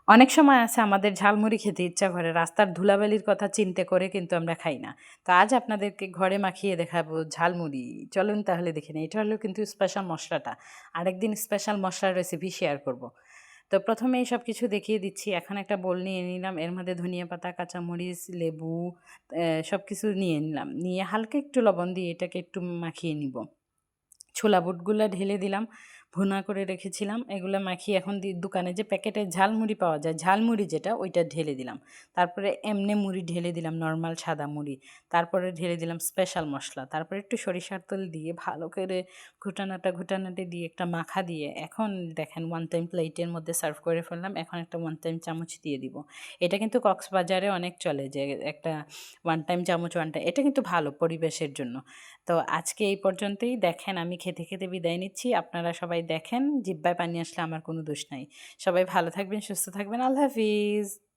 অনেক সময় আছে আমাদের ঝালমুড়ি খেতে ইচ্ছা করে, রাস্তার ধুলাবালির কথা চিন্তা করে কিন্তু আমরা খাই না। তো আজ আপনাদেরকে ঘরে মাখিয়ে দেখাবো ঝালমুড়ি। চলুন তাহলে দেখে নিই। এটা হলো কিন্তু স্পেশাল মশলাটা। আরেকদিন স্পেশাল মশলার রেসিপি শেয়ার করব। তো প্রথমে এই সব কিছু দেখিয়ে দিচ্ছি। এখন একটা বোল নিয়ে নিলাম, এর মধ্যে ধনিয়া পাতা, কাঁচামরিচ, লেবু সব কিছু নিয়ে নিলাম। নিয়ে হালকা একটু লবণ দিয়ে এটাকে একটু মাখিয়ে নিব। ছোলা বুটগুলো ঢেলে দিলাম, ভুনা করে রেখেছিলাম, এগুলো মাখিয়ে এখন দোকানে যে প্যাকেটের ঝালমুড়ি পাওয়া যায়, ঝালমুড়ি যেটা, ওইটা ঢেলে দিলাম। তারপরে এমনি মুড়ি ঢেলে দিলাম, নর্মাল সাদা মুড়ি। তারপরে ঢেলে দিলাম স্পেশাল মশলা, তারপরে একটু সরিষার তেল দিয়ে ভালো করে ঘুটানাটি দিয়ে একটা মাখা দিয়ে এখন দেখেন ওয়ান টাইম প্লেটের মধ্যে সার্ভ করে ফেললাম। এখন একটা ওয়ান টাইম চামচ দিয়ে দিব। এটা কিন্তু কক্সবাজারে অনেক চলে, যে একটা ওয়ান টাইম চামচ, ওয়ান টাইম, এটা কিন্তু ভালো পরিবেশের জন্য। তো আজকে এই পর্যন্তই। দেখেন আমি খেতে খেতে বিদায় নিচ্ছি, আপনারা সবাই দেখেন, জিহ্বায় পানি আসলে আমার কোনো দোষ নাই। সবাই ভালো থাকবেন, সুস্থ থাকবেন, আল্লাহ হাফিজ।